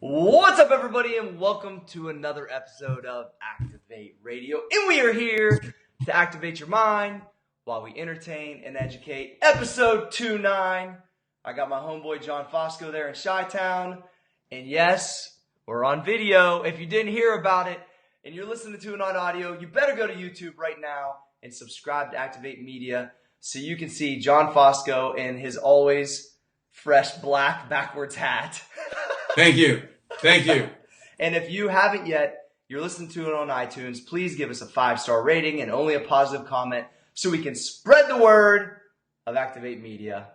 What's up, everybody, and welcome to another episode of Activ8 Radio. And we are here to activate your mind while we entertain and educate. Episode 29. I got my homeboy John Fosco there in Chi-Town. And yes, we're on video. If you didn't hear about it and you're listening to it on audio, you better go to YouTube right now and subscribe to Activ8 Media so you can see John Fosco in his always fresh black backwards hat. Thank you. Thank you. And if you haven't yet, you're listening to it on iTunes, please give us a 5-star rating and only a positive comment so we can spread the word of Activ8 Media.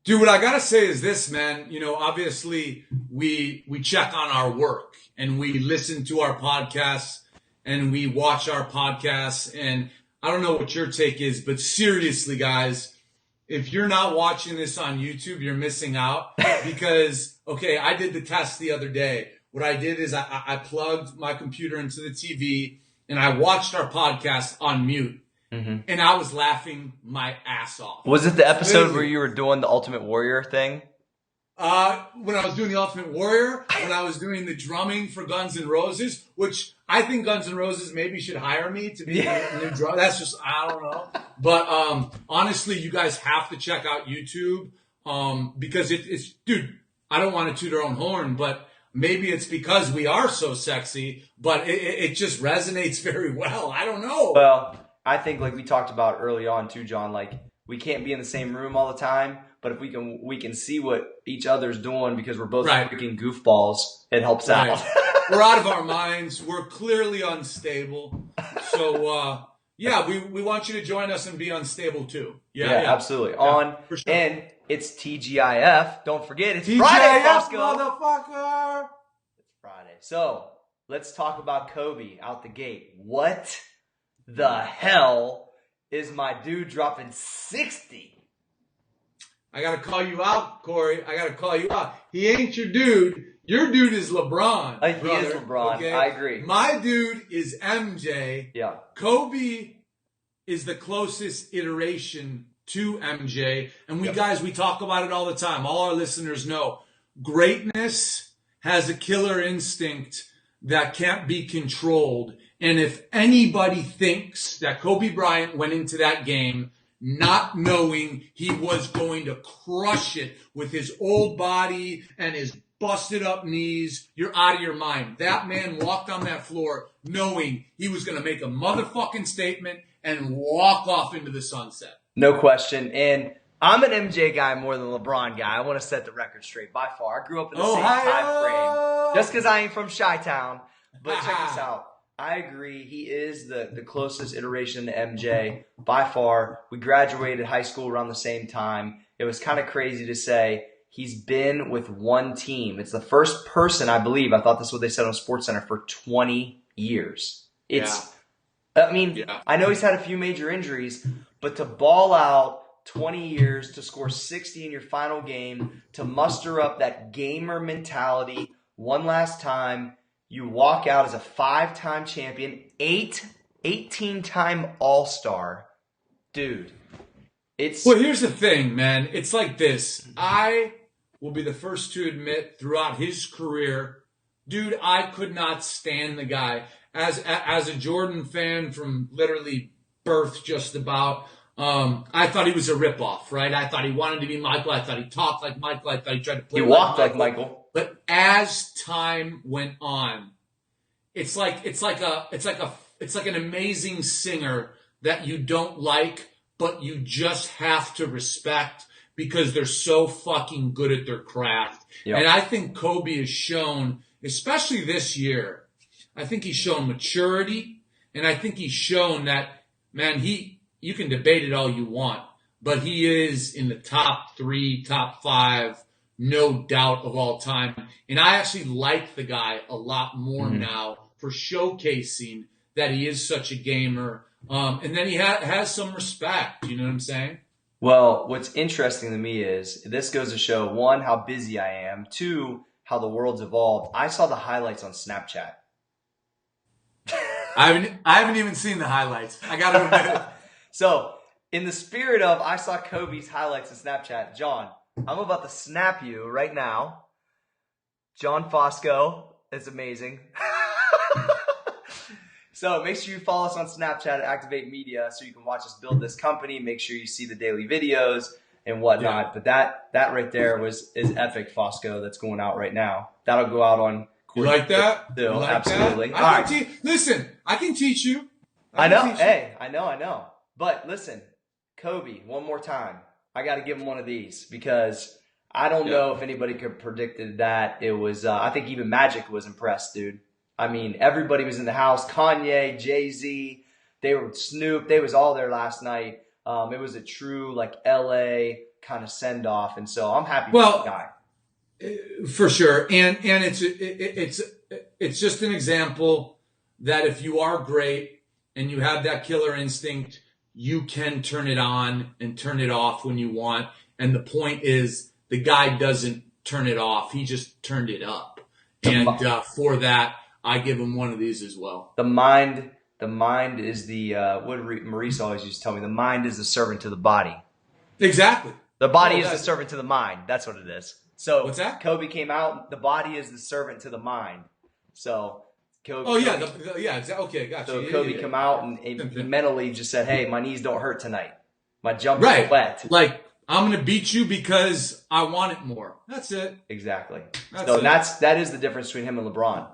Dude, what I got to say is this, man. You know, obviously we check on our work and we listen to our podcasts and we watch our podcasts. And I don't know what your take is, but seriously, guys, if you're not watching this on YouTube, you're missing out because, okay, I did the test the other day. What I did is I plugged my computer into the TV and I watched our podcast on mute. Mm-hmm. And I was laughing my ass off. Was it the episode where you were doing the Ultimate Warrior thing? When I was doing the Ultimate Warrior, when I was doing the drumming for Guns N' Roses, which I think Guns N' Roses maybe should hire me to be the new drummer. That's just, I don't know. But honestly, you guys have to check out YouTube because it's, dude, I don't want to toot our own horn, but maybe it's because we are so sexy, but it just resonates very well. I don't know. Well, I think like we talked about early on too, John, like we can't be in the same room all the time. But if we can see what each other's doing because we're both freaking goofballs, it helps out. We're out of our minds. We're clearly unstable. So, we want you to join us and be unstable too. Yeah, absolutely. Yeah, for sure. And it's TGIF. Don't forget, it's Friday, Fosco. Motherfucker. It's Friday. So, let's talk about Kobe out the gate. What the hell is my dude dropping 60? I got to call you out, Cory. I got to call you out. He ain't your dude. Your dude is LeBron. He is LeBron. Okay? I agree. My dude is MJ. Yeah. Kobe is the closest iteration to MJ. And we talk about it all the time. All our listeners know greatness has a killer instinct that can't be controlled. And if anybody thinks that Kobe Bryant went into that game not knowing he was going to crush it with his old body and his busted up knees, you're out of your mind. That man walked on that floor knowing he was going to make a motherfucking statement and walk off into the sunset. No question. And I'm an MJ guy more than a LeBron guy. I want to set the record straight by far. I grew up in the same time frame. Just because I ain't from Chi-Town. But check this out. I agree. He is the closest iteration to MJ by far. We graduated high school around the same time. It was kind of crazy to say he's been with one I thought this is what they said on SportsCenter, for 20 years. I know he's had a few major injuries, but to ball out 20 years, to score 60 in your final game, to muster up that gamer mentality one last time. You walk out as a 5-time champion, 18-time All-Star. Dude, Well, here's the thing, man. It's like this. I will be the first to admit throughout his career, dude, I could not stand the guy. As a Jordan fan from literally birth just about, I thought he was a ripoff, right? I thought he wanted to be Michael. I thought he talked like Michael. I thought he tried to play like Michael. But as time went on, it's like an amazing singer that you don't like, but you just have to respect because they're so fucking good at their craft. Yep. And I think Kobe has shown, especially this year, I think he's shown maturity, and I think he's shown that, man, you can debate it all you want, but he is in the top 3, top 5, no doubt, of all time. And I actually like the guy a lot more now for showcasing that he is such a gamer. And then he has some respect. You know what I'm saying? Well, what's interesting to me is this goes to show, 1, how busy I am. 2, how the world's evolved. I saw the highlights on Snapchat. I haven't even seen the highlights. I got to admit it. So, in the spirit of I saw Kobe's highlights on Snapchat, John, I'm about to snap you right now. John Fosco is amazing. So make sure you follow us on Snapchat at Activ8 Media so you can watch us build this company. Make sure you see the daily videos and whatnot. Yeah. But that right there is epic, Fosco, that's going out right now. That'll go out on Cory. You like that? You like absolutely. That? Listen, I can teach you. I know. Hey, I know. But listen, Kobe, one more time. I got to give him one of these because I don't know if anybody could have predicted that. It was, I think even Magic was impressed, dude. I mean, everybody was in the house. Kanye, Jay-Z, they were Snoop. They was all there last night. It was a true like LA kind of send off, and so I'm happy for the guy. For sure, and it's just an example that if you are great and you have that killer instinct, you can turn it on and turn it off when you want. And the point is, the guy doesn't turn it off; he just turned it up. And for that, I give him one of these as well. The mind is the what Maurice always used to tell me. The mind is the servant to the body. Exactly. The body is the servant to the mind. That's what it is. So what's that? Kobe came out. The body is the servant to the mind. So Kobe. Okay, gotcha. So Kobe come out and he mentally just said, "Hey, my knees don't hurt tonight. My jumper's wet. Like I'm gonna beat you because I want it more. That's it. Exactly. That is the difference between him and LeBron,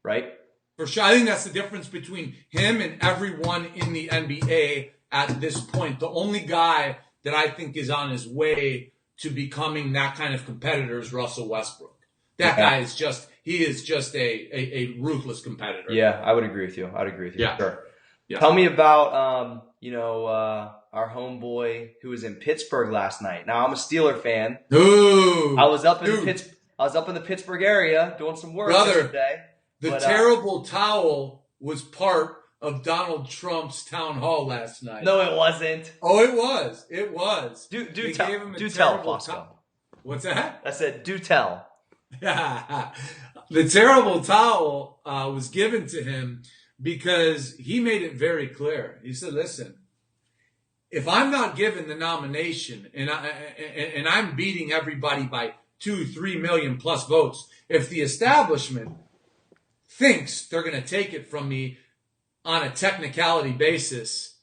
right? For sure. I think that's the difference between him and everyone in the NBA at this point. The only guy that I think is on his way to becoming that kind of competitor is Russell Westbrook. That guy is just a ruthless competitor. Yeah, I would agree with you. Yeah. Sure. Yeah. Tell me about our homeboy who was in Pittsburgh last night. Now I'm a Steeler fan. Ooh. I was up in the Pittsburgh area doing some work yesterday. The terrible towel was part of Donald Trump's town hall last night. No, it wasn't. Oh, it was. It was. Do tell, Fosco. What's that? I said, do tell. The terrible towel was given to him because he made it very clear. He said, listen, if I'm not given the nomination and I'm beating everybody by 2-3 million plus votes, if the establishment thinks they're going to take it from me on a technicality basis,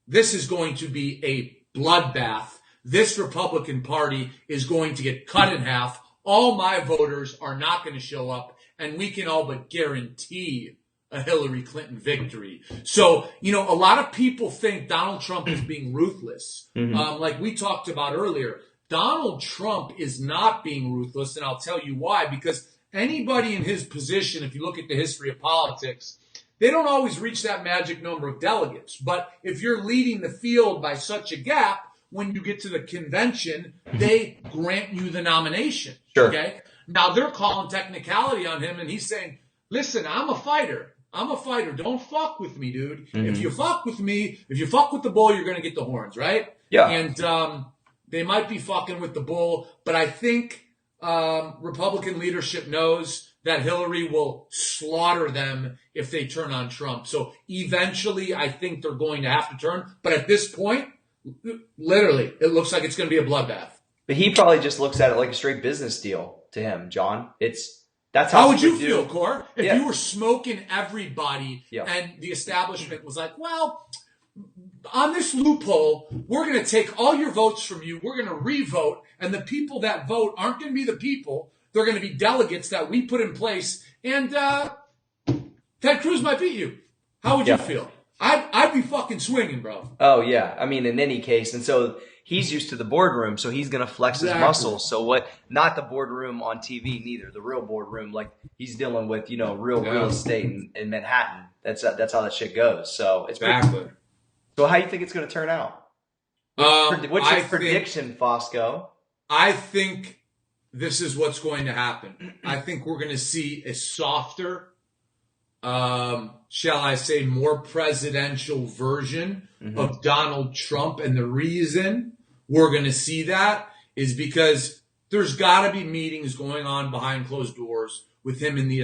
this is going to be a bloodbath. This Republican Party is going to get cut in half. All my voters are not going to show up, and we can all but guarantee a Hillary Clinton victory. So, a lot of people think Donald Trump is being ruthless. Mm-hmm. Like we talked about earlier, Donald Trump is not being ruthless, and I'll tell you why. Because anybody in his position, if you look at the history of politics, they don't always reach that magic number of delegates. But if you're leading the field by such a gap, when you get to the convention, they grant you the nomination. Sure. Okay? Now, they're calling technicality on him, and he's saying, listen, I'm a fighter. Don't fuck with me, dude. Mm-hmm. If you fuck with me, if you fuck with the bull, you're going to get the horns, right? Yeah. And they might be fucking with the bull, but I think Republican leadership knows that Hillary will slaughter them if they turn on Trump. So eventually, I think they're going to have to turn. But at this point, literally, it looks like it's going to be a bloodbath. But he probably just looks at it like a straight business deal to him, John. That's how would you feel, Cory? If you were smoking everybody Yeah. and the establishment was like, well, on this loophole, we're going to take all your votes from you. We're going to re-vote. And the people that vote aren't going to be the people. They're going to be delegates that we put in place. And Ted Cruz might beat you. How would you feel? I'd be fucking swinging, bro. Oh, yeah. I mean, in any case. And so he's used to the boardroom, so he's going to flex his muscles. So not the boardroom on TV, neither. The real boardroom, like he's dealing with, real estate in Manhattan. That's how that shit goes. So it's exactly. So how do you think it's going to turn out? What's your prediction, Fosco? I think this is what's going to happen. I think we're going to see a softer, shall I say, more presidential version of Donald Trump. And the reason we're going to see that is because there's got to be meetings going on behind closed doors with him and the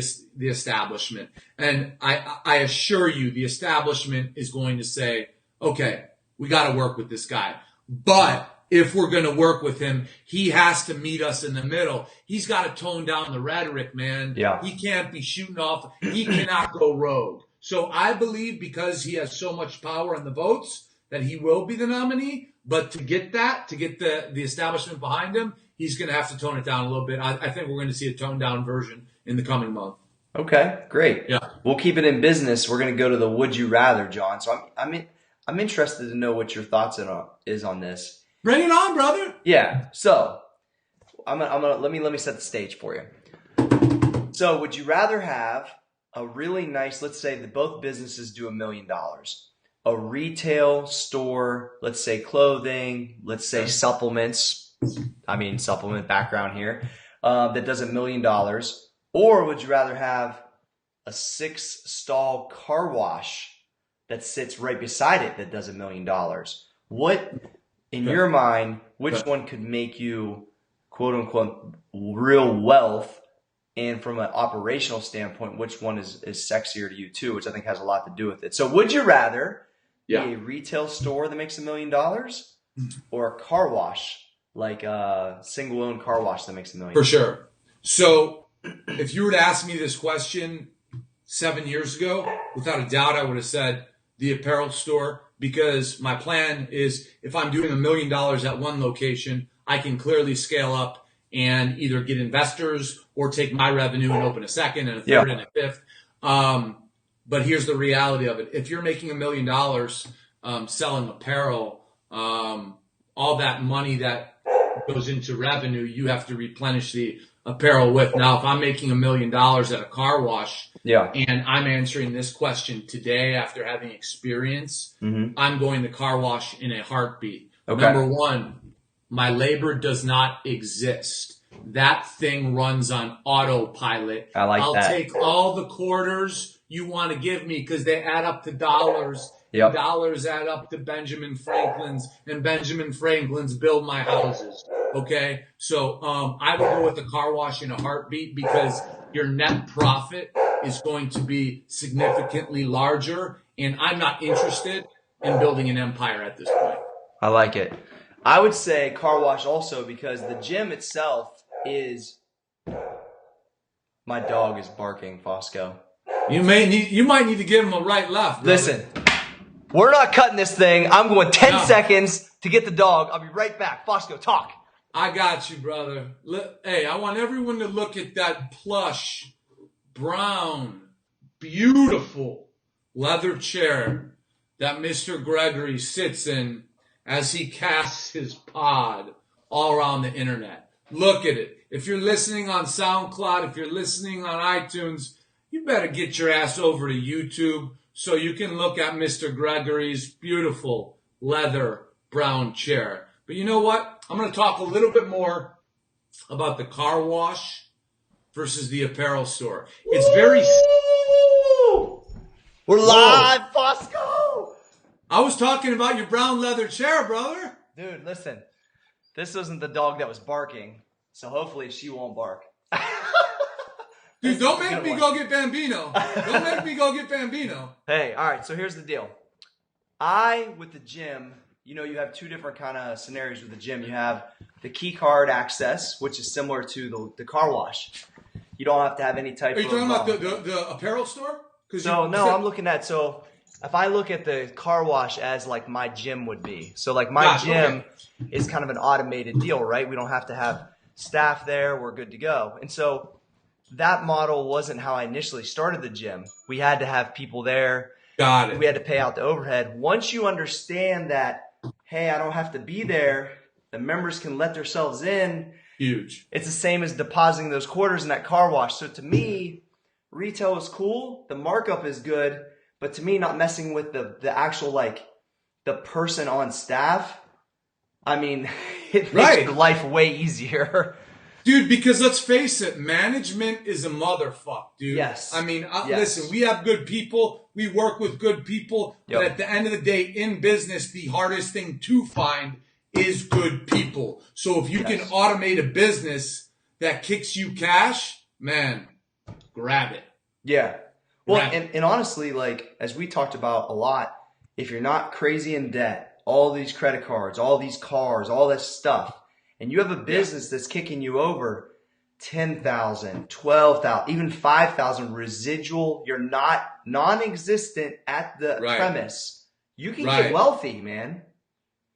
establishment. And I assure you, the establishment is going to say, okay, we got to work with this guy. But if we're going to work with him, he has to meet us in the middle. He's got to tone down the rhetoric, man. Yeah. He can't be shooting off. He cannot go rogue. So I believe because he has so much power in the votes that he will be the nominee. But to get the establishment behind him, he's going to have to tone it down a little bit. I think we're going to see a toned down version in the coming month. Okay, great. Yeah. We'll keep it in business. We're going to go to the would you rather, John. So I'm interested to know what your thoughts is on this. Bring it on, brother. Yeah. So I'm gonna let me set the stage for you. So would you rather have a really nice, let's say that both businesses do $1 million, a retail store, let's say clothing, let's say supplements, supplement background here, that does $1 million, or would you rather have a 6-stall car wash that sits right beside it that does $1 million? What, in your mind, which one could make you, quote unquote, real wealth? And from an operational standpoint, which one is sexier to you too, which I think has a lot to do with it. So would you rather be a retail store that makes $1 million or a car wash, like a single-owned car wash that makes $1 million? For sure. So if you were to ask me this question 7 years ago, without a doubt, I would have said the apparel store, because my plan is if I'm doing $1 million at one location, I can clearly scale up and either get investors or take my revenue and open a second and a third and a fifth. But here's the reality of it. If you're making $1 million selling apparel, all that money that goes into revenue, you have to replenish the apparel with. Now, if I'm making $1 million at a car wash and I'm answering this question today after having experience, I'm going to car wash in a heartbeat. Okay. Number one, my labor does not exist. That thing runs on autopilot. I'll take all the quarters you want to give me because they add up to dollars. Yep. Dollars add up to Benjamin Franklin's, and Benjamin Franklin's build my houses. Okay? So I would go with the car wash in a heartbeat because your net profit is going to be significantly larger, and I'm not interested in building an empire at this point. I like it. I would say car wash also because the gym itself is... My dog is barking, Fosco. You might need to give him a right left. Brother. Listen, we're not cutting this thing. I'm going 10 seconds to get the dog. I'll be right back. Fosco, talk. I got you, brother. Hey, I want everyone to look at that plush, brown, beautiful leather chair that Mr. Gregory sits in as he casts his pod all around the internet. Look at it. If you're listening on SoundCloud, if you're listening on iTunes, you better get your ass over to YouTube so you can look at Mr. Gregory's beautiful leather brown chair. But you know what? I'm going to talk a little bit more about the car wash versus the apparel store. It's very... We're live, Fosco! I was talking about your brown leather chair, brother. Dude, listen. This wasn't the dog that was barking, so hopefully she won't bark. Dude, don't make me go get Bambino. Don't make me go get Bambino. Hey, all right, so here's the deal. With the gym, you have two different kind of scenarios with the gym. You have the key card access, which is similar to the car wash. You don't have to have any type of... Are you talking about the apparel store? I'm looking at... So if I look at the car wash as like my gym would be. So like my gym is kind of an automated deal, right? We don't have to have staff there. We're good to go. And so... that model wasn't how I initially started the gym. We had to have people there. Got it. We had to pay out the overhead. Once you understand that, hey, I don't have to be there, the members can let themselves in. Huge. It's the same as depositing those quarters in that car wash. So to me, retail is cool. The markup is good. But to me, not messing with the actual, like, the person on staff, it makes your life way easier. Dude, because let's face it, management is a motherfucker, dude. Yes. Listen, we have good people. We work with good people. Yep. But at the end of the day, in business, the hardest thing to find is good people. So if you can automate a business that kicks you cash, man, grab it. Yeah. Well, and honestly, like, as we talked about a lot, if you're not crazy in debt, all these credit cards, all these cars, all this stuff, and you have a business that's kicking you over 10,000, 12,000, even 5,000 residual, you're not non-existent at the premise, you can get wealthy, man.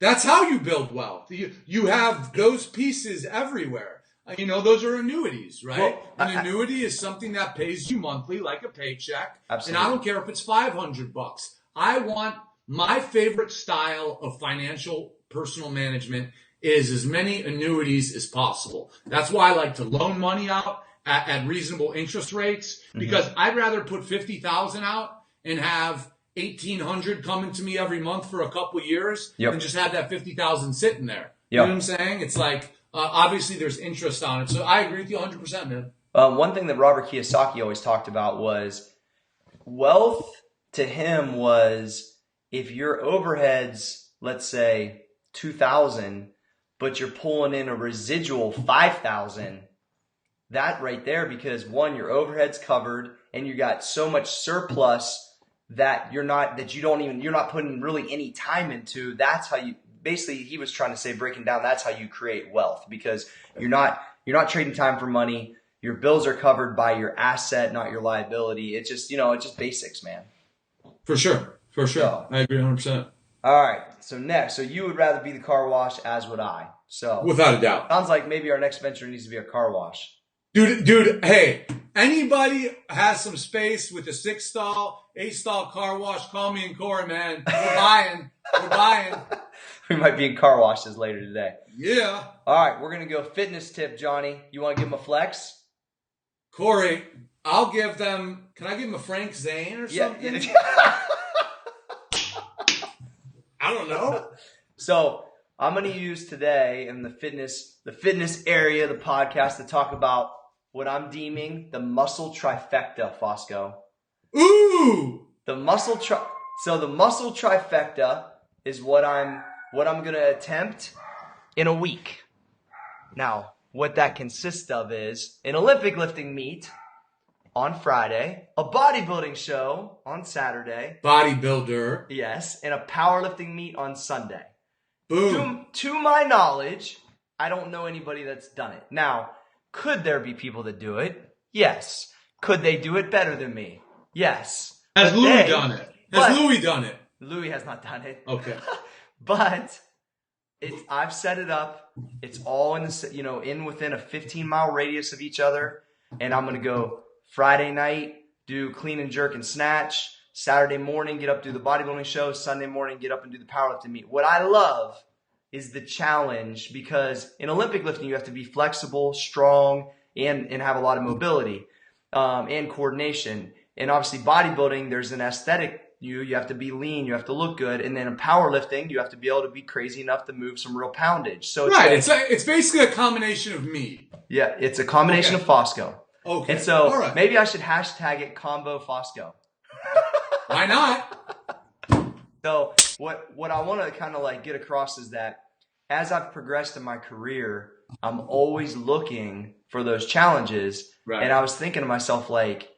That's how you build wealth. You have those pieces everywhere. You know, those are annuities, right? Well, an annuity is something that pays you monthly, like a paycheck. Absolutely. And I don't care if it's $500. I want my favorite style of financial personal management is as many annuities as possible. That's why I like to loan money out at reasonable interest rates, because I'd rather put $50,000 out and have $1,800 coming to me every month for a couple of years than just have that $50,000 sitting there. You know what I'm saying? It's like, obviously there's interest on it. So I agree with you 100%, man. One thing that Robert Kiyosaki always talked about was wealth to him was if your overheads, let's say 2,000, but you're pulling in a residual 5,000, that right there, because one, your overhead's covered and you got so much surplus that you're not putting really any time into. That's how you, basically he was trying to say, breaking down, that's how you create wealth, because you're not trading time for money. Your bills are covered by your asset, not your liability. It's just, it's just basics, man. For sure. So, I agree 100%. All right. So next, you would rather be the car wash, as would I. So without a doubt. Sounds like maybe our next venture needs to be a car wash. Dude, hey, anybody has some space with a 6-stall, 8-stall car wash, call me and Cory, man. We're buying. We might be in car washes later today. Yeah. All right, we're going to go fitness tip, Johnny. You want to give them a flex? Cory, I'll give them, can I give them a Frank Zane or something? Yeah. I don't know. So I'm going to use today in the fitness area of the podcast to talk about what I'm deeming the muscle trifecta, Fosco. Ooh! The muscle trifecta is what I'm going to attempt in a week. Now, what that consists of is an Olympic lifting meet on Friday, a bodybuilding show on Saturday. Bodybuilder. Yes, and a powerlifting meet on Sunday. Boom. To my knowledge, I don't know anybody that's done it. Now, could there be people that do it? Yes. Could they do it better than me? Yes. Has Louis done it? Has Louis done it? Louis has not done it. Okay. But I've set it up. It's all in within a 15-mile radius of each other, and I'm going to go Friday night, do clean and jerk and snatch. Saturday morning, get up, do the bodybuilding show. Sunday morning, get up and do the powerlifting meet. What I love is the challenge, because in Olympic lifting, you have to be flexible, strong, and have a lot of mobility and coordination. And obviously bodybuilding, there's an aesthetic. You have to be lean, you have to look good. And then in powerlifting, you have to be able to be crazy enough to move some real poundage. So it's basically a combination of me. Yeah, it's a combination of Fosco. Okay. And so maybe I should hashtag it Combo Fosco. Why not? So what I want to kind of like get across is that as I've progressed in my career, I'm always looking for those challenges. Right. And I was thinking to myself, like,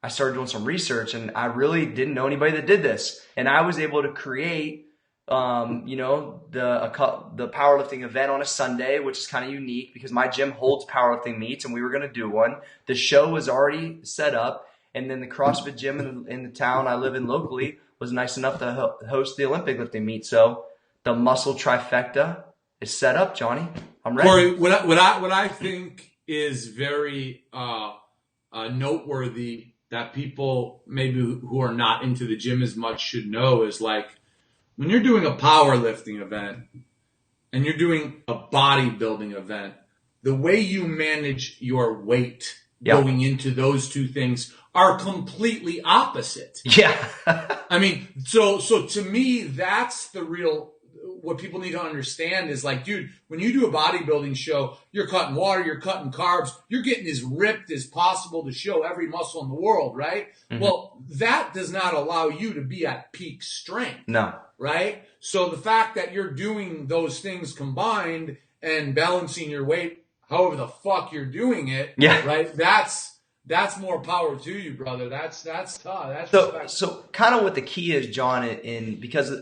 I started doing some research and I really didn't know anybody that did this. And I was able to create, the powerlifting event on a Sunday, which is kind of unique because my gym holds powerlifting meets and we were going to do one. The show was already set up. And then the CrossFit gym in the town I live in locally was nice enough to host the Olympic lifting meet. So the muscle trifecta is set up, Johnny. I'm ready. Cory, what I think is very noteworthy that people maybe who are not into the gym as much should know is, like, when you're doing a powerlifting event and you're doing a bodybuilding event, the way you manage your weight going into those two things are completely opposite. Yeah. I mean, so to me, that's the real, what people need to understand is, like, dude, when you do a bodybuilding show, you're cutting water, you're cutting carbs, you're getting as ripped as possible to show every muscle in the world, right? Mm-hmm. Well, that does not allow you to be at peak strength. No. Right? So the fact that you're doing those things combined and balancing your weight however the fuck you're doing it, right? That's more power to you, brother. That's tough. So kind of what the key is, John, because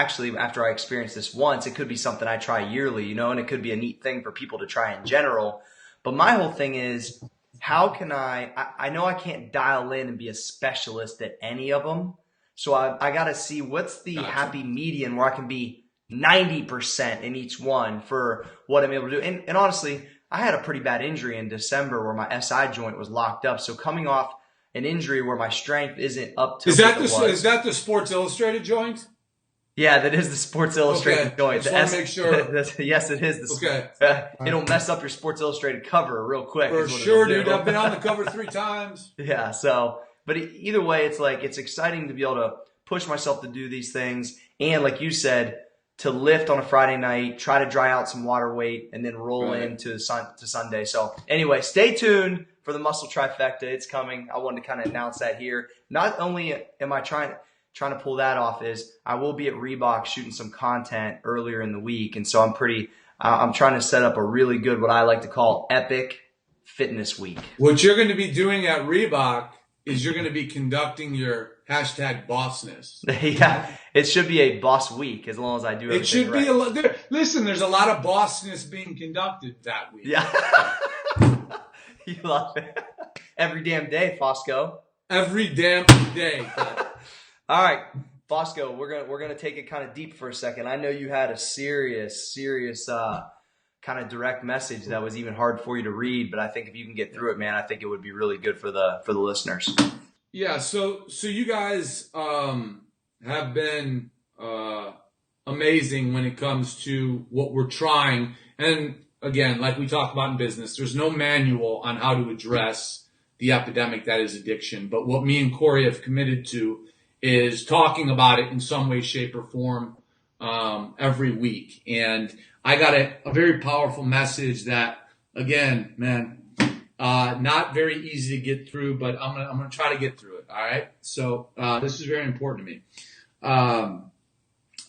actually, after I experience this once, it could be something I try yearly, and it could be a neat thing for people to try in general. But my whole thing is, how can I know I can't dial in and be a specialist at any of them. So I got to see what's the happy median where I can be 90% in each one for what I'm able to do. And honestly, I had a pretty bad injury in December where my SI joint was locked up. So coming off an injury where my strength isn't up to is that the Sports Illustrated joint? Yeah, that is the Sports Illustrated joint. Just want to make sure. Yes, it is. It'll mess up your Sports Illustrated cover real quick. For sure, dude. I've been on the cover 3 times. Yeah, but either way, it's exciting to be able to push myself to do these things. And like you said, to lift on a Friday night, try to dry out some water weight, and then roll into Sunday. So anyway, stay tuned for the muscle trifecta. It's coming. I wanted to kind of announce that here. Not only am I trying to pull that off, is I will be at Reebok shooting some content earlier in the week. And so I'm trying to set up a really good, what I like to call epic fitness week. What you're going to be doing at Reebok is you're going to be conducting your #bossness. Yeah, it should be a boss week as long as I do everything. It should be listen, there's a lot of bossness being conducted that week. Yeah. You love it. Every damn day, Fosco. Every damn day. All right, Fosco, we're gonna take it kind of deep for a second. I know you had a serious kind of direct message that was even hard for you to read, but I think if you can get through it, man, I think it would be really good for the listeners. Yeah, so you guys have been amazing when it comes to what we're trying. And again, like we talk about in business, there's no manual on how to address the epidemic that is addiction. But what me and Cory have committed to is talking about it in some way, shape, or form every week. And I got a very powerful message that, again, man, not very easy to get through, but I'm gonna try to get through it. All right. So this is very important to me. All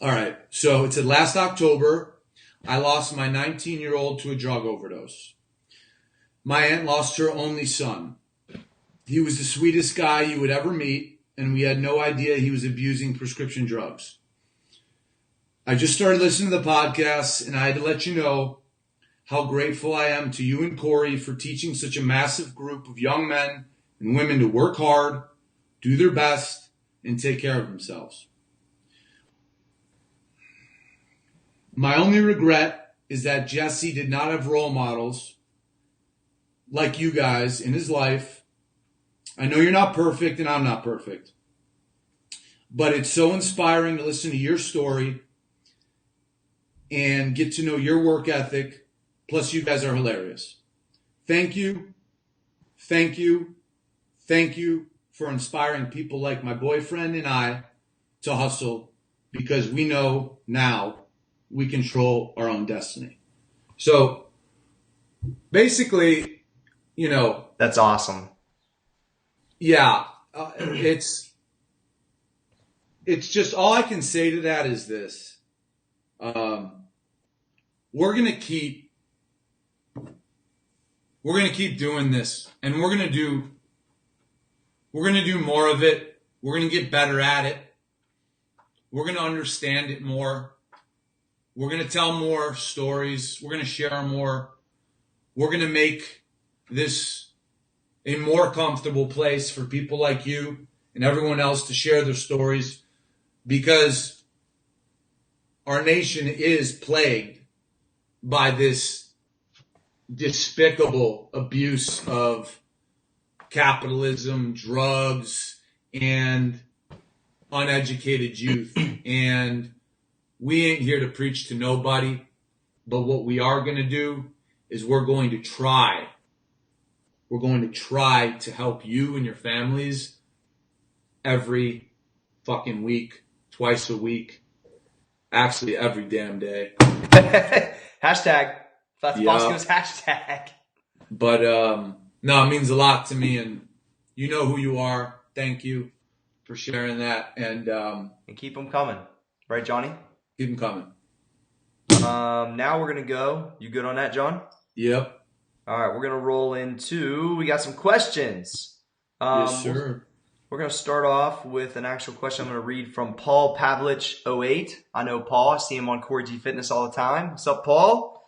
right. So it said last October, I lost my 19-year-old to a drug overdose. My aunt lost her only son. He was the sweetest guy you would ever meet, and we had no idea he was abusing prescription drugs. I just started listening to the podcast, and I had to let you know how grateful I am to you and Cory for teaching such a massive group of young men and women to work hard, do their best, and take care of themselves. My only regret is that Jesse did not have role models like you guys in his life. I know you're not perfect and I'm not perfect, but it's so inspiring to listen to your story and get to know your work ethic. Plus, you guys are hilarious. Thank you. Thank you. Thank you for inspiring people like my boyfriend and I to hustle, because we know now we control our own destiny. So basically, that's awesome. Yeah. It's just, all I can say to that is this. We're going to keep doing this, and we're going to do more of it. We're going to get better at it. We're going to understand it more. We're going to tell more stories. We're going to share more. We're going to make this a more comfortable place for people like you and everyone else to share their stories, because our nation is plagued by this despicable abuse of capitalism, drugs, and uneducated youth. And we ain't here to preach to nobody, but what we are going to do is we're going to try to help you and your families every fucking week, twice a week, actually every damn day. Hashtag. That's Fosco's hashtag. But no, it means a lot to me, and you know who you are. Thank you for sharing that, and keep them coming, right, Johnny? Keep them coming. Now we're gonna go. You good on that, John? Yep. All right, we're gonna roll into. We got some questions. Yes, sir. We're going to start off with an actual question I'm going to read from Paul Pavlich08. I know Paul. I see him on Cory Fitness all the time. What's up, Paul?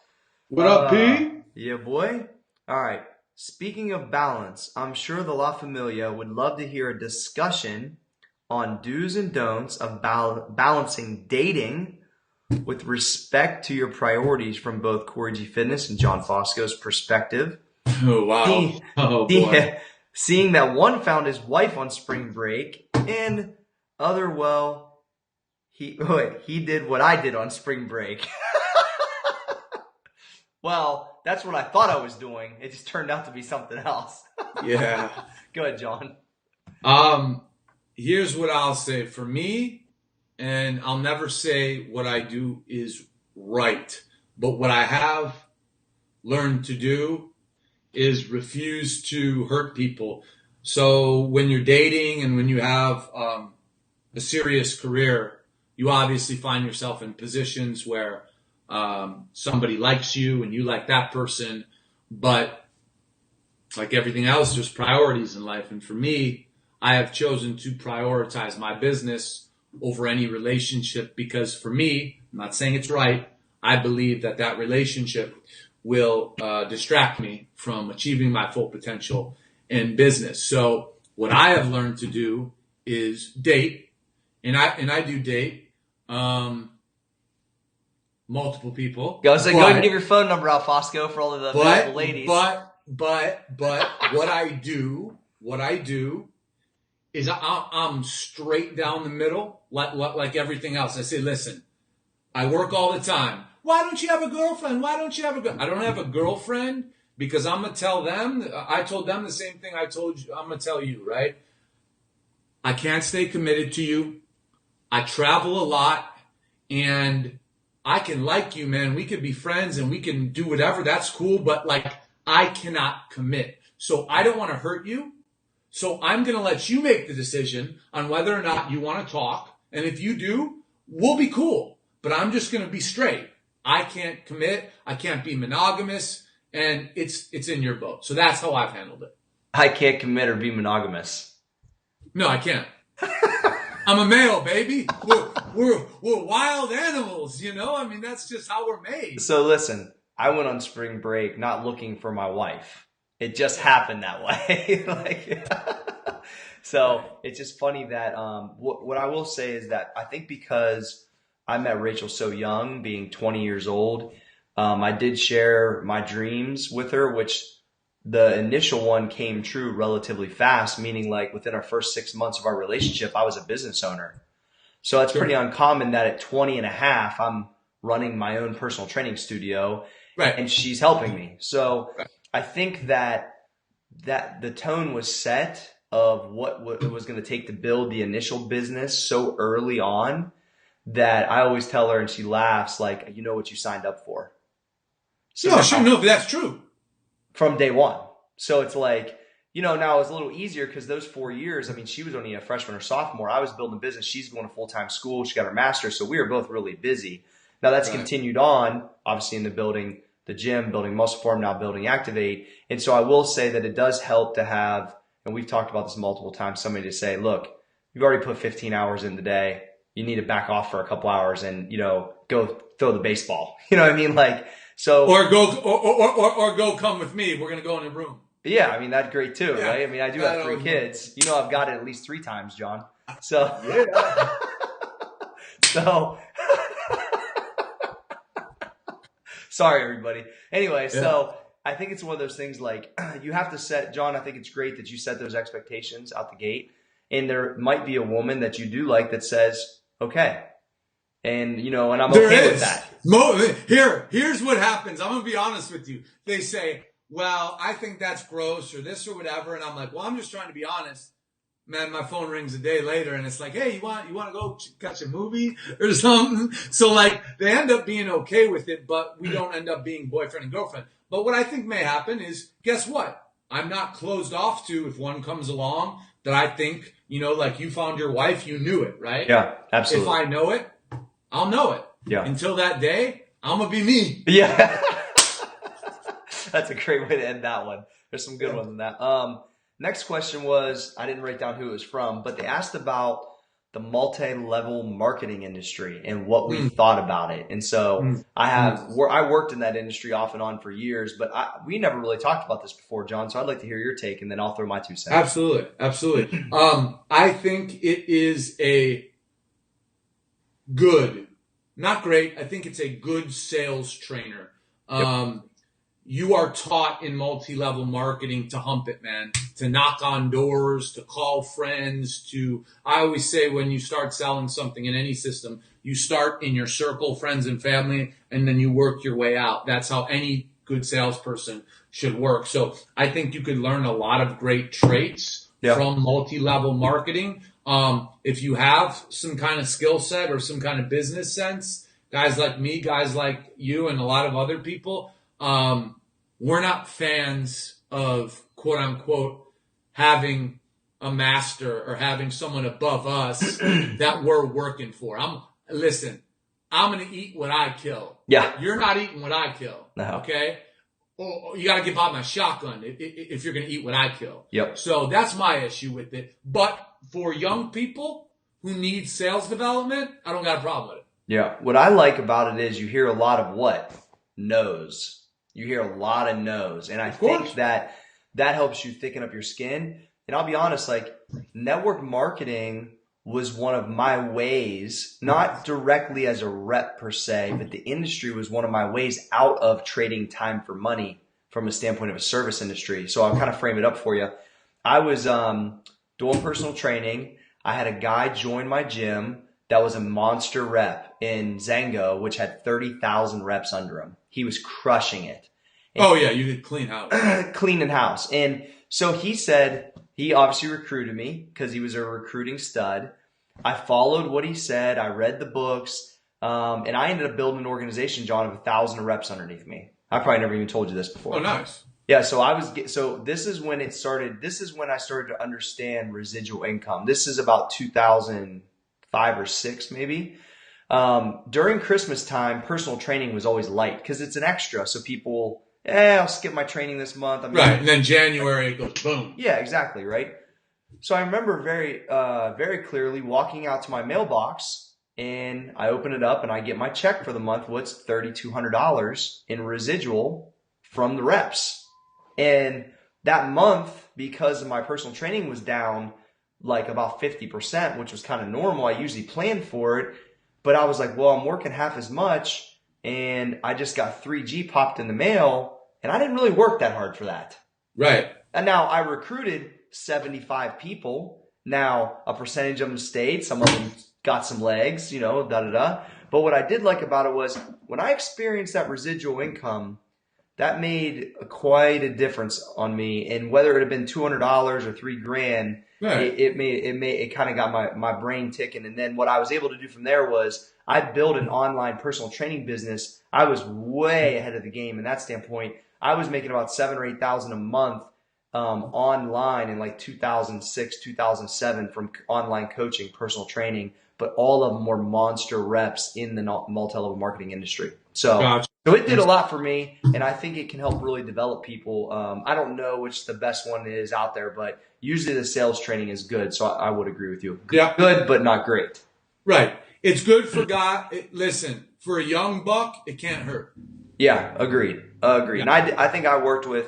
What up, P? Yeah, boy. All right. Speaking of balance, I'm sure the La Familia would love to hear a discussion on do's and don'ts of balancing dating with respect to your priorities from both Cory Fitness and John Fosco's perspective. Oh, wow. Boy. Seeing that one found his wife on spring break and other, well, he did what I did on spring break. Well, that's what I thought I was doing. It just turned out to be something else. Yeah. Go ahead, John. Here's what I'll say for me, and I'll never say what I do is right, but what I have learned to do is refuse to hurt people. So when you're dating and when you have a serious career, you obviously find yourself in positions where somebody likes you and you like that person, but like everything else, there's priorities in life. And for me, I have chosen to prioritize my business over any relationship because for me, I'm not saying it's right, I believe that that relationship will distract me from achieving my full potential in business. So what I have learned to do is date, and I do date multiple people. Go ahead and give your phone number out, Fosco, for all of the beautiful ladies. But what I do is I'm straight down the middle, like everything else. I say, listen, I work all the time. Why don't you have a girlfriend? Why don't you have a girlfriend? I don't have a girlfriend because I'm going to tell them, I told them the same thing I told you, I'm going to tell you, right? I can't stay committed to you. I travel a lot and I can like you, man. We could be friends and we can do whatever. That's cool. But like, I cannot commit. So I don't want to hurt you. So I'm going to let you make the decision on whether or not you want to talk. And if you do, we'll be cool. But I'm just going to be straight. I can't commit. I can't be monogamous. And it's in your boat. So that's how I've handled it. I can't commit or be monogamous. No, I can't. I'm a male, baby. We're wild animals, you know? I mean, that's just how we're made. So listen, I went on spring break not looking for my wife. It just happened that way. So it's just funny that what I will say is that I think because I met Rachel so young, being 20 years old, I did share my dreams with her, which the initial one came true relatively fast, meaning like within our first 6 months of our relationship, I was a business owner. So it's pretty uncommon that at 20 and a half, I'm running my own personal training studio, right, and she's helping me. So I think that the tone was set of what it was going to take to build the initial business so early on that I always tell her, and she laughs, like, you know what you signed up for. So but that's true. From day one. So it's like, you know, now it's a little easier because those 4 years, I mean, she was only a freshman or sophomore. I was building a business. She's going to full-time school. She got her master's. So we were both really busy. Now that's continued on, obviously, in the building the gym, building Muscle Form, now building Activ8. And so I will say that it does help to have, and we've talked about this multiple times, somebody to say, look, you've already put 15 hours in the day. You need to back off for a couple hours and, you know, go throw the baseball. You know what I mean? Like, so. Or go come with me. We're going to go in a room. Yeah. I mean, that's great too, right? I mean, I do have 3 kids. You know, I've got it at least 3 times, John. So, sorry, everybody. Anyway, so I think it's one of those things like you have to set, John, I think it's great that you set those expectations out the gate. And there might be a woman that you do like that says, okay. And, you know, and I'm okay with that. Here's what happens. I'm going to be honest with you. They say, well, I think that's gross or this or whatever. And I'm like, well, I'm just trying to be honest. Man, my phone rings a day later and it's like, hey, you want to go catch a movie or something? So like they end up being okay with it, but we don't end up being boyfriend and girlfriend. But what I think may happen is, guess what? I'm not closed off to if one comes along that I think, you know, like you found your wife, you knew it, right? Yeah, absolutely. If I know it, I'll know it. Yeah. Until that day, I'm going to be me. Yeah. That's a great way to end that one. There's some good ones in that. Next question was, I didn't write down who it was from, but they asked about the multi-level marketing industry and what we thought about it. And so I worked in that industry off and on for years, but we never really talked about this before, John. So I'd like to hear your take, and then I'll throw my 2 cents. Absolutely. I think it is a good, not great, I think it's a good sales trainer. You are taught in multi-level marketing to hump it, man, to knock on doors, to call friends, I always say when you start selling something in any system, you start in your circle, friends and family, and then you work your way out. That's how any good salesperson should work. So I think you could learn a lot of great traits from multi-level marketing. If you have some kind of skill set or some kind of business sense, guys like me, guys like you, and a lot of other people, we're not fans of, quote unquote, having a master or having someone above us that we're working for. I'm going to eat what I kill. Yeah. You're not eating what I kill. No. Okay? Or you got to give out my shotgun if you're going to eat what I kill. Yep. So that's my issue with it. But for young people who need sales development, I don't got a problem with it. Yeah. What I like about it is you hear a lot of what? No's. You hear a lot of no's. And I think that helps you thicken up your skin. And I'll be honest, like, network marketing was one of my ways, not directly as a rep per se, but the industry was one of my ways out of trading time for money from a standpoint of a service industry. So I'll kind of frame it up for you. I was doing personal training. I had a guy join my gym that was a monster rep in Zango, which had 30,000 reps under him. He was crushing it. And you did clean house. Cleaning house. And so he said, he obviously recruited me because he was a recruiting stud. I followed what he said. I read the books. And I ended up building an organization, John, of 1,000 reps underneath me. I probably never even told you this before. Oh, nice. Yeah. So this is when it started. This is when I started to understand residual income. This is about 2005 or 6, maybe. During Christmas time, personal training was always light because it's an extra. So people, I'll skip my training this month. Right. And then January it goes boom. Yeah, exactly. Right. So I remember very clearly walking out to my mailbox, and I open it up and I get my check for the month. What's $3,200 in residual from the reps? And that month, because my personal training was down like about 50%, which was kind of normal. I usually planned for it. But I was like, well, I'm working half as much, and I just got 3G popped in the mail, and I didn't really work that hard for that. Right. And now I recruited 75 people. Now a percentage of them stayed. Some of them got some legs, da-da-da. But what I did like about it was when I experienced that residual income, that made quite a difference on me. And whether it had been $200 or $3,000, right. It kind of got my brain ticking. And then what I was able to do from there was I built an online personal training business. I was way ahead of the game in that standpoint. I was making about $7,000 or $8,000 a month online in like 2006, 2007 from online coaching, personal training. But all of them were monster reps in the multi-level marketing industry. So it did a lot for me, and I think it can help really develop people. I don't know which the best one is out there, but usually the sales training is good. So I would agree with you. Good, but not great. Right. It's good for listen, for a young buck, it can't hurt. Yeah, agreed. Yeah. And I think I worked with,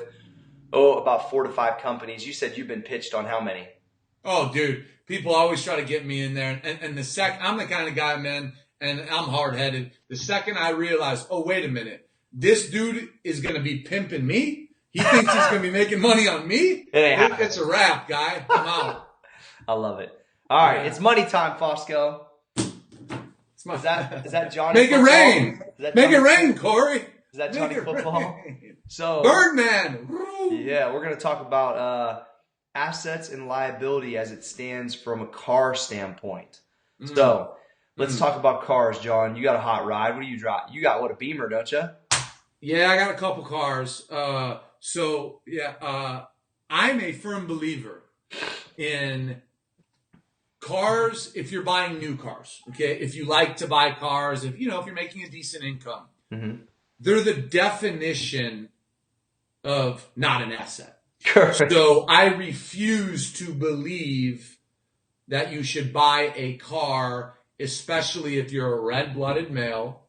about 4 to 5 companies. You said you've been pitched on how many? Oh, dude. People always try to get me in there. And I'm the kind of guy, man, and I'm hard-headed. The second I realize, wait a minute, this dude is going to be pimping me? He thinks he's going to be making money on me? It's a wrap, guy. I'm out. I love it. All right, it's money time, Fosco. Is that Johnny Make football? It rain. Make it rain, Cory. Is that Johnny football? So Birdman. Yeah, we're going to talk about assets and liability as it stands from a car standpoint. So let's talk about cars, John. You got a hot ride. What do you drive? You got a Beamer, don't you? Yeah, I got a couple cars. I'm a firm believer in cars. If you're buying new cars, okay, if you like to buy cars, if you're making a decent income, they're the definition of not an asset. Correct. So I refuse to believe that you should buy a car, especially if you're a red-blooded male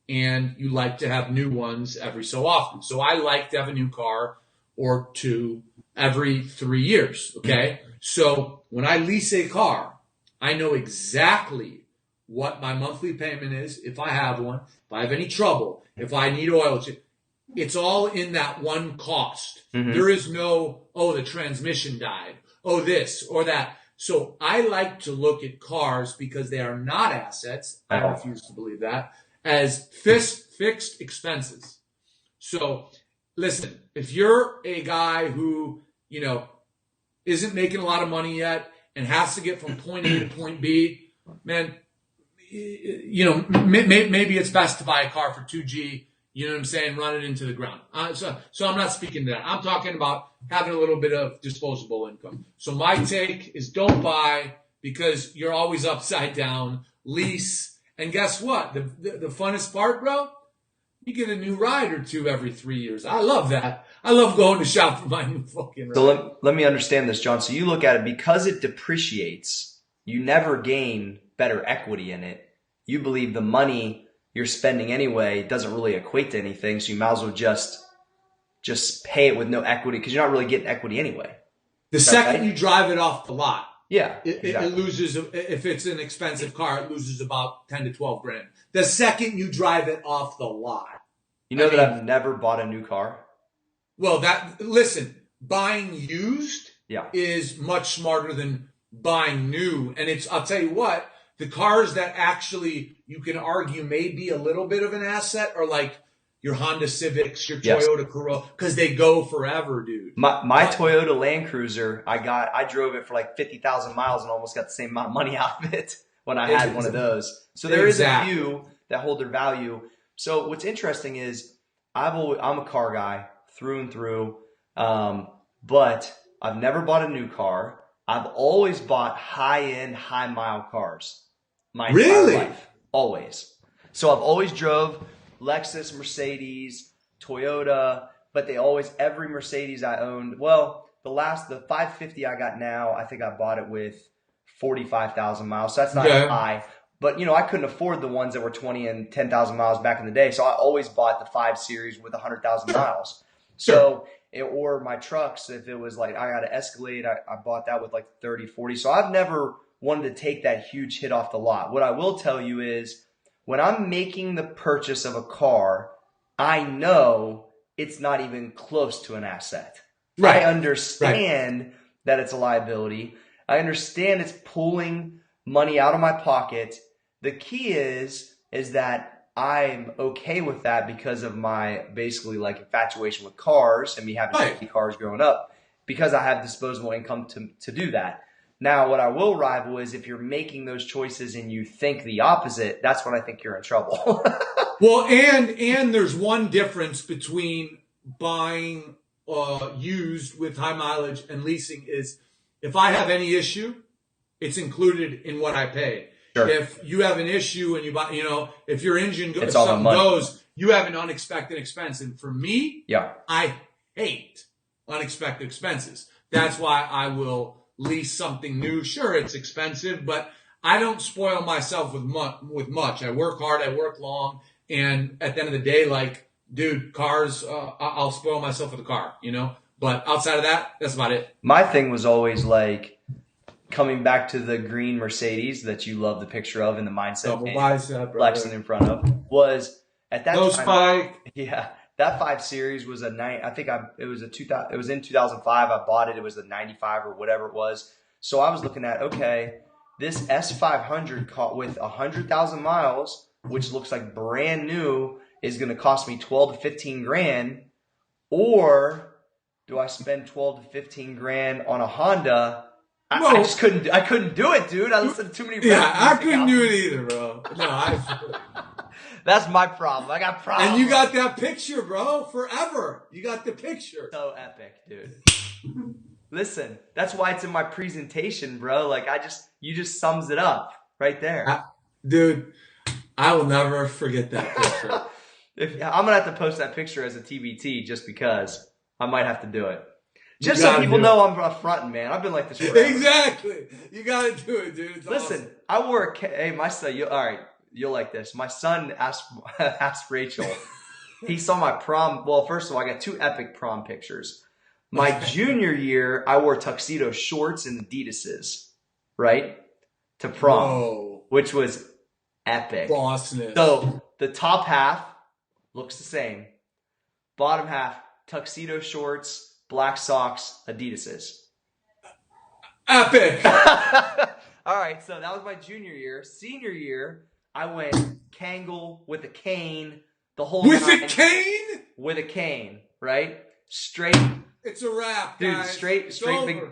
and you like to have new ones every so often. So I like to have a new car or two every 3 years, okay? So when I lease a car, I know exactly what my monthly payment is, if I have one, if I have any trouble, if I need oil change. It's all in that one cost. There is no, oh, the transmission died, oh, this or that. So I like to look at cars because they are not assets. I refuse to believe that, as fixed expenses. So listen, if you're a guy who, isn't making a lot of money yet and has to get from point A to point B, man, maybe it's best to buy a car for 2G. You know what I'm saying? Run it into the ground. So I'm not speaking to that. I'm talking about having a little bit of disposable income. So my take is don't buy because you're always upside down. Lease. And guess what? The funnest part, bro? You get a new ride or two every 3 years. I love that. I love going to shop for my new fucking ride. So let me understand this, John. So you look at it, because it depreciates, you never gain better equity in it. You believe the money you're spending anyway doesn't really equate to anything, so you might as well just pay it with no equity because you're not really getting equity anyway. The second you drive it off the lot, exactly. It loses. If it's an expensive car, it loses about 10 to 12 grand. The second you drive it off the lot, that I've never bought a new car. Well, listen, buying used is much smarter than buying new, and I'll tell you what. The cars that actually you can argue may be a little bit of an asset are like your Honda Civics, your Toyota Corolla, because they go forever, dude. My Toyota Land Cruiser, I drove it for like 50,000 miles and almost got the same amount of money out of it when I had one of those. So there is a few that hold their value. So what's interesting is I'm a car guy through and through, but I've never bought a new car. I've always bought high-end, high-mile cars. My entire life. Always. So I've always drove Lexus, Mercedes, Toyota, but every Mercedes I owned, well, the 550 I got now, I think I bought it with 45,000 miles. So that's not high. But, I couldn't afford the ones that were 20 and 10,000 miles back in the day. So I always bought the 5 Series with 100,000 miles. So, or my trucks, if it was like I got an Escalade, I bought that with like 30, 40. So I've never wanted to take that huge hit off the lot. What I will tell you is when I'm making the purchase of a car, I know it's not even close to an asset. Right. I understand that it's a liability. I understand it's pulling money out of my pocket. The key is that I'm okay with that because of my basically like infatuation with cars and me having 50 cars growing up, because I have disposable income to do that. Now, what I will rival is if you're making those choices and you think the opposite, that's when I think you're in trouble. Well, and there's one difference between buying used with high mileage and leasing is if I have any issue, it's included in what I pay. Sure. If you have an issue and you buy, if your engine if something goes, you have an unexpected expense. And for me, I hate unexpected expenses. That's why I will lease something new. Sure, it's expensive, but I don't spoil myself with much. I work hard, I work long, and at the end of the day, like, dude, cars, I'll spoil myself with a car, But outside of that, that's about it. My thing was always like coming back to the green Mercedes that you love the picture of in the mindset, flexing in front of, was at that time. That 5 Series was it was in 2005. I bought it. It was the 95 or whatever it was. So I was looking at, okay, this S500 caught with 100,000 miles, which looks like brand new, is going to cost me 12 to 15 grand. Or do I spend 12 to 15 grand on a Honda? I just couldn't do it, dude. I listened to too many. I couldn't do it either, bro. No, That's my problem. I got problems. And you got that picture, bro, forever. You got the picture. So epic, dude. Listen, that's why it's in my presentation, bro. Like you just sums it up right there. Dude, I will never forget that picture. I'm going to have to post that picture as a TBT just because I might have to do it. Just so people know I'm fronting, man. I've been like this forever. Exactly. You got to do it, dude. It's Listen, awesome. I wore hey, my son, all right, you'll like this. My son asked Rachel. He saw my prom. Well, first of all, I got 2 epic prom pictures. My junior year, I wore tuxedo shorts and Adidas's, right? To prom, which was epic. Bossness. So the top half looks the same. Bottom half, tuxedo shorts, black socks, Adidas's. Epic. All right, so that was my junior year. Senior year, I went Kangol with a cane. The whole with time, a cane? With a cane, right? Straight. It's a wrap, dude. Guys. Straight big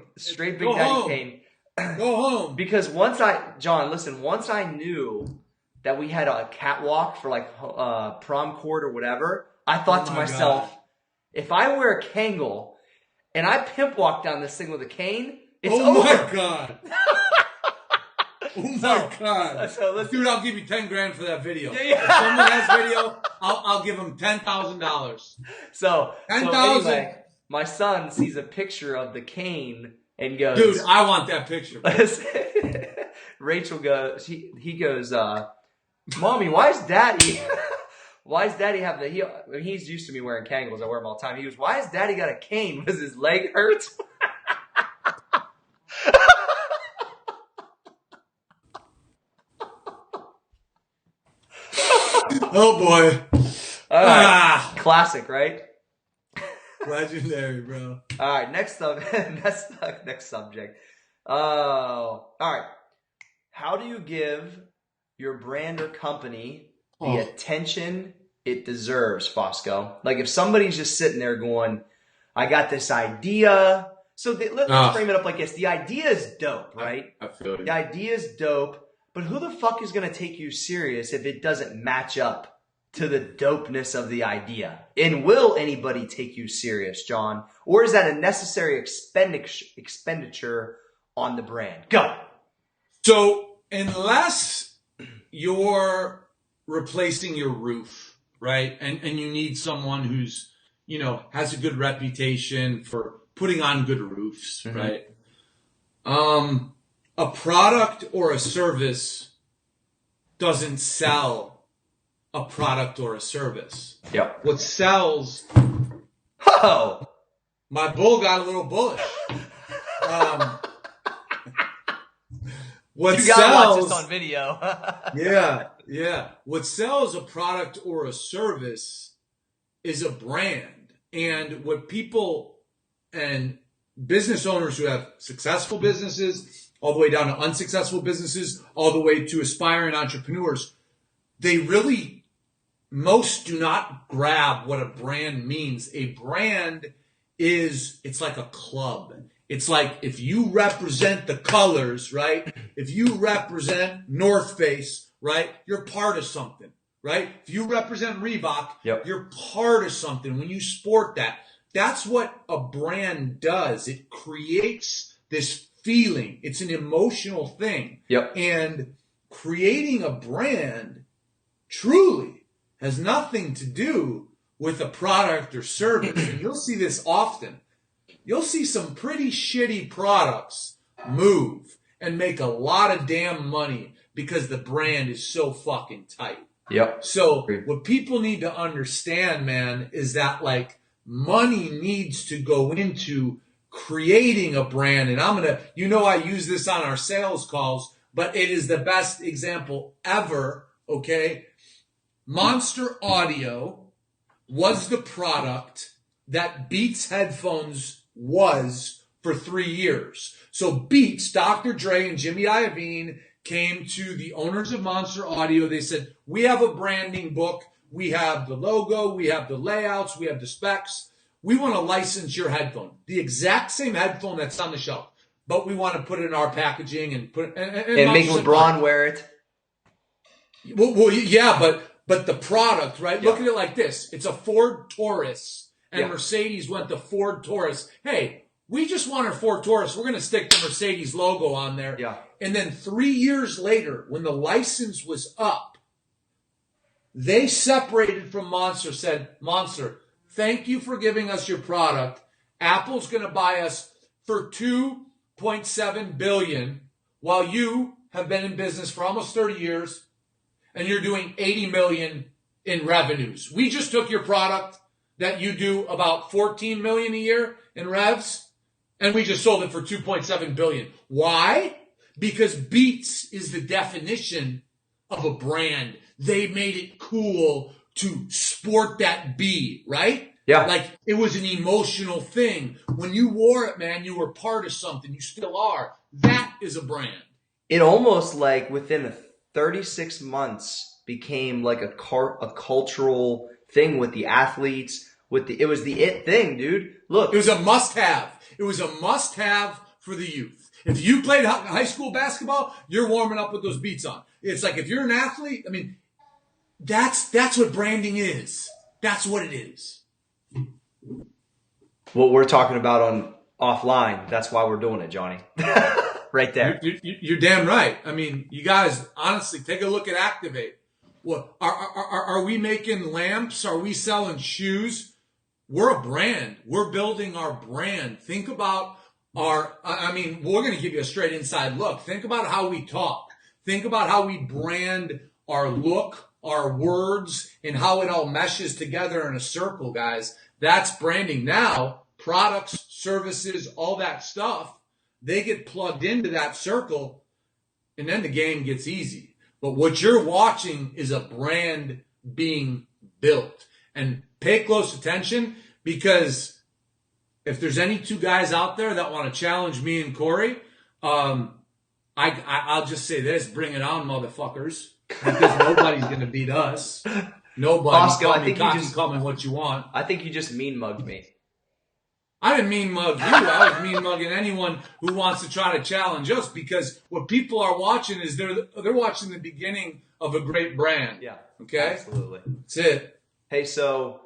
daddy home. cane. Go home. Because once I knew that we had a catwalk for like prom court or whatever, I thought to myself, if I wear a Kangol and I pimp walk down this thing with a cane, it's over. My God. Oh my God. So dude, I'll give you 10 grand for that video. Yeah. If someone has video, I'll give them $10,000. So 10,000. Anyway, my son sees a picture of the cane and goes, dude, I want that picture. Rachel goes, he goes, Mommy, why does Daddy have he's used to me wearing Kangols. I wear them all the time. He goes, why has Daddy got a cane? Because his leg hurts? Oh boy. Classic, right? Legendary, bro. All right, next subject. All right. How do you give your brand or company the attention it deserves, Fosco? Like if somebody's just sitting there going, I got this idea. So let's frame it up like this. The idea is dope, right? I feel you. The idea is dope, but who the fuck is going to take you serious if it doesn't match up to the dopeness of the idea? And will anybody take you serious, John? Or is that a necessary expenditure on the brand? Go. So unless you're replacing your roof, right? And you need someone who's, has a good reputation for putting on good roofs, right? A product or a service doesn't sell a product or a service. Yep. What sells... Oh! My bull got a little bullish. What you gotta sells, watch this on video. Yeah. What sells a product or a service is a brand. And what people and business owners who have successful businesses, all the way down to unsuccessful businesses, all the way to aspiring entrepreneurs, most do not grab what a brand means. A brand it's like a club. It's like if you represent the colors, right? If you represent North Face, right? You're part of something, right? If you represent Reebok, you're part of something. When you sport that, that's what a brand does. It creates this feeling. It's an emotional thing. And creating a brand truly has nothing to do with a product or service. And you'll see this often. You'll see some pretty shitty products move and make a lot of damn money because the brand is so fucking tight. So what people need to understand, man, is that like money needs to go into creating a brand. And I use this on our sales calls, but it is the best example ever. Okay. Monster Audio was the product that Beats headphones was for 3 years. So Beats, Dr. Dre and Jimmy Iovine came to the owners of Monster Audio. They said, we have a branding book. We have the logo. We have the layouts. We have the specs. We want to license your headphone. The exact same headphone that's on the shelf. But we want to put it in our packaging and put and make LeBron wear it. Well, yeah, but the product, right? Look at it like this. It's a Ford Taurus. And Mercedes went to Ford Taurus. Hey, we just want our Ford Taurus. We're going to stick the Mercedes logo on there. And then 3 years later, when the license was up, they separated from Monster, said, Monster, thank you for giving us your product. Apple's going to buy us for $2.7 billion, while you have been in business for almost 30 years and you're doing 80 million in revenues. We just took your product that you do about 14 million a year in revs, and we just sold it for 2.7 billion. Why? Because Beats is the definition of a brand. They made it cool to sport that B, right? Yeah. Like, it was an emotional thing. When you wore it, man, you were part of something. You still are. That is a brand. It almost like within 36 months became like a cultural thing with the athletes. It was the it thing, dude. Look, it was a must-have. It was a must-have for the youth. If you played high school basketball, you're warming up with those Beats on. It's like if you're an athlete, I mean, that's what branding is. That's what it is. What we're talking about on offline, that's why we're doing it, Johnny. Right there. You're damn right. I mean, you guys, honestly, take a look at Activ8. What are we making lamps? Are we selling shoes? We're a brand. We're building our brand. Think about we're going to give you a straight inside look. Think about how we talk. Think about how we brand our look, our words, and how it all meshes together in a circle, guys. That's branding. Now, products, services, all that stuff, they get plugged into that circle, and then the game gets easy. But what you're watching is a brand being built. And pay close attention, because if there's any two guys out there that want to challenge me and Cory, I'll just say this: bring it on, motherfuckers, because nobody's going to beat us. Nobody. Fosco, I think call me what you want. I think you just mean mugged me. I didn't mean mug you. I was mean mugging anyone who wants to try to challenge us, because what people are watching is they're watching the beginning of a great brand. Yeah. Okay? Absolutely. That's it. Hey, so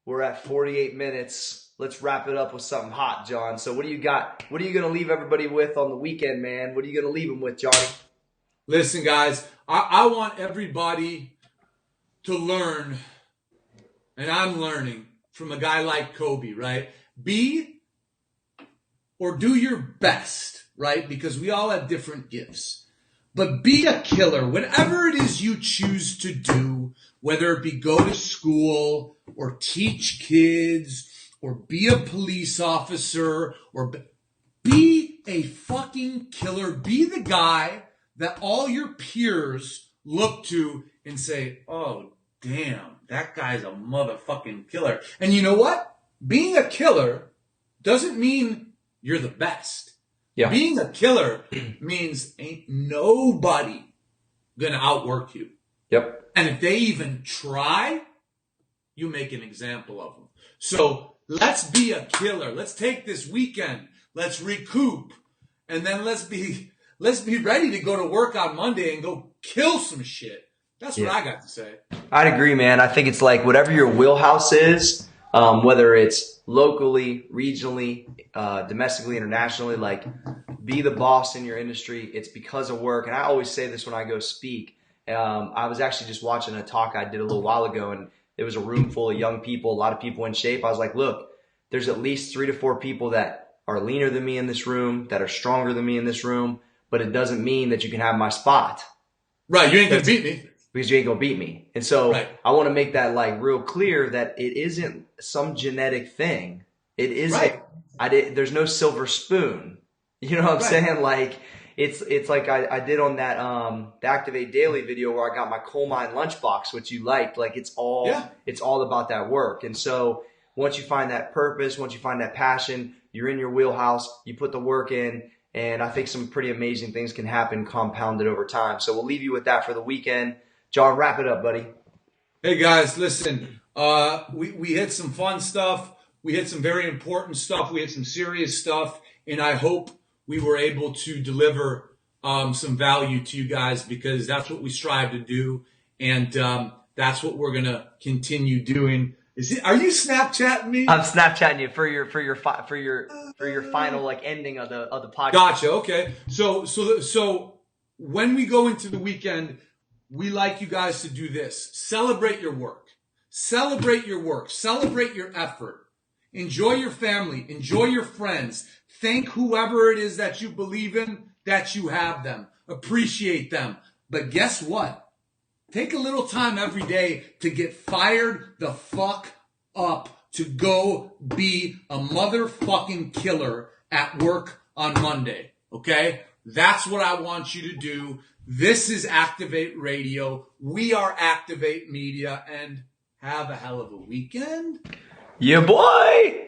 we're at 48 minutes. Let's wrap it up with something hot, John. So what do you got? What are you going to leave everybody with on the weekend, man? What are you going to leave them with, Johnny? Listen, guys, I want everybody to learn, and I'm learning from a guy like Kobe, right? Be or do your best, right? Because we all have different gifts. But be a killer. Whatever it is you choose to do, whether it be go to school or teach kids or be a police officer or be a fucking killer. Be the guy that all your peers look to and say, oh, damn, that guy's a motherfucking killer. And you know what? Being a killer doesn't mean you're the best. Yeah. Being a killer means ain't nobody gonna outwork you. Yep. And if they even try, you make an example of them. So let's be a killer. Let's take this weekend. Let's recoup. And then let's be ready to go to work on Monday and go kill some shit. That's what I got to say. I'd agree, man. I think it's like whatever your wheelhouse is, whether it's locally, regionally, domestically, internationally, like be the boss in your industry. It's because of work. And I always say this when I go speak. I was actually just watching a talk I did a little while ago, and it was a room full of young people, a lot of people in shape. I was like, look, there's at least 3 to 4 people that are leaner than me in this room, that are stronger than me in this room, but it doesn't mean that you can have my spot. Right, you ain't going to beat me. Because you ain't going to beat me. And so I want to make that like real clear that it isn't some genetic thing. It isn't. Right. There's no silver spoon. You know what I'm saying? Like it's like I did on that the Activ8 Daily video where I got my coal mine lunchbox, which you liked. Like it's all about that work. And so once you find that purpose, once you find that passion, you're in your wheelhouse, you put the work in, and I think some pretty amazing things can happen compounded over time. So we'll leave you with that for the weekend. John, wrap it up, buddy. Hey guys, listen, we hit some fun stuff. We hit some very important stuff. We hit some serious stuff, and I hope we were able to deliver some value to you guys, because that's what we strive to do, and that's what we're gonna continue doing. Are you Snapchatting me? I'm Snapchatting you for your final like ending of the podcast. Gotcha. Okay. So when we go into the weekend, we like you guys to do this. Celebrate your work. Celebrate your work. Celebrate your effort. Enjoy your family. Enjoy your friends. Thank whoever it is that you believe in that you have them. Appreciate them. But guess what? Take a little time every day to get fired the fuck up, to go be a motherfucking killer at work on Monday. Okay? That's what I want you to do. This is Activ8 Radio. We are Activ8 Media, and have a hell of a weekend. Yeah, boy!